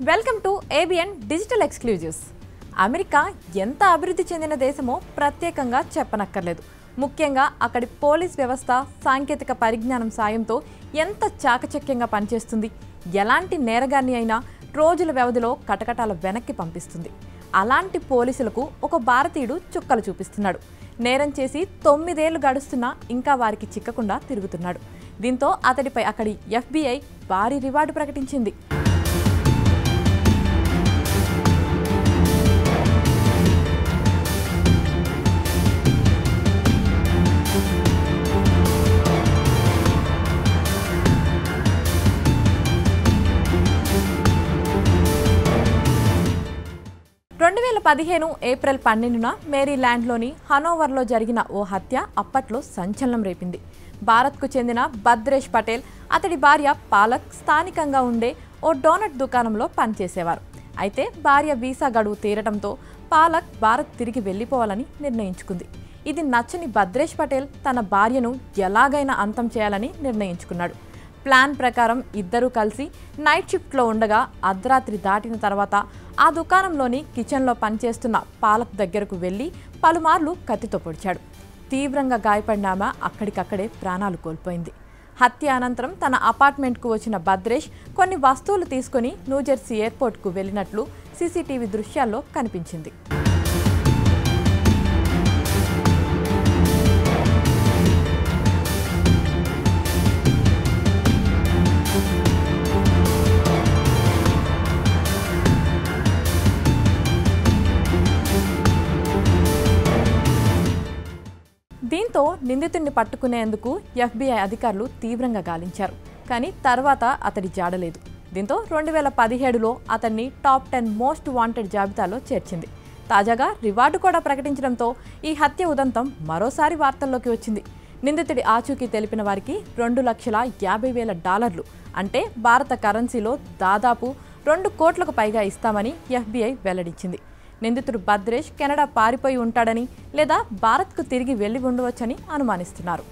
Welcome to ABN digital exclusives. America ఎంత అభివృద్ధి చెందిన దేశమో ప్రత్యేకంగా చెప్పనక్కర్లేదు. ముఖ్యంగా అక్కడి పోలీస్ వ్యవస్థ సాంకేతిక పరిజ్ఞానం సాయంతో ఎంత చాకచక్యంగా పనిచేస్తుంది. ఎలాంటి నేరగాన్ని అయినా రోజుల వ్యవధిలో కటకటాల వెనక్కి పంపిస్తుంది. అలాంటి పోలీసులకు ఒక భారతీయుడు చుక్కలు చూపిస్తున్నాడు. నేరం చేసి 9 ఏళ్లు గడుస్తున్నా ఇంకా వారికి చిక్కకుండా తిరుగుతున్నాడు. దీంతో అతడిపై అక్కడి FBI భారీ రివార్డు ప్రకటించింది. ఏప్రిల్ 12న మేరీల్యాండ్లోని హనోవర్లో జరిగిన ఓ హత్య అప్పట్లో సంచలనం రేపింది. భారత్కు చెందిన భద్రేష్ పటేల్, అతడి భార్య పాలక్ స్థానికంగా ఉండే ఓ డోనట్ దుకాణంలో పనిచేసేవారు. అయితే భార్య వీసా గడువు తీరడంతో పాలక్ భారత్ తిరిగి వెళ్లిపోవాలని నిర్ణయించుకుంది. ఇది నచ్చని భద్రేష్ పటేల్ తన భార్యను ఎలాగైనా అంతం చేయాలని నిర్ణయించుకున్నాడు. ప్లాన్ ప్రకారం ఇద్దరూ కలిసి నైట్ షిఫ్ట్లో ఉండగా అర్ధరాత్రి దాటిన తర్వాత ఆ దుకాణంలోని కిచెన్లో పనిచేస్తున్న పాలక్ దగ్గరకు వెళ్లి పలుమార్లు కత్తితో పొడిచాడు. తీవ్రంగా గాయపడిన ఆమె అక్కడికక్కడే ప్రాణాలు కోల్పోయింది. హత్య అనంతరం తన అపార్ట్మెంట్కు వచ్చిన భద్రేష్ కొన్ని వస్తువులు తీసుకుని న్యూజెర్సీ ఎయిర్పోర్ట్కు వెళ్లినట్లు సీసీటీవీ దృశ్యాల్లో కనిపించింది. దీంతో నిందితుడిని పట్టుకునేందుకు FBI అధికారులు తీవ్రంగా గాలించారు. కానీ తర్వాత అతడి జాడలేదు. దీంతో 2017లో అతన్ని టాప్ 10 మోస్ట్ వాంటెడ్ జాబితాలో చేర్చింది. తాజాగా రివార్డు కూడా ప్రకటించడంతో ఈ హత్య ఉదంతం మరోసారి వార్తల్లోకి వచ్చింది. నిందితుడి ఆచూకీ తెలిపిన వారికి $2,50,000 అంటే భారత కరెన్సీలో దాదాపు 2 కోట్లకు పైగా ఇస్తామని FBI వెల్లడించింది. నిందితుడు భద్రేష్ కెనడా పారిపోయి ఉంటాడని లేదా భారత్కు తిరిగి వెళ్లి ఉండవచ్చని అనుమానిస్తున్నారు.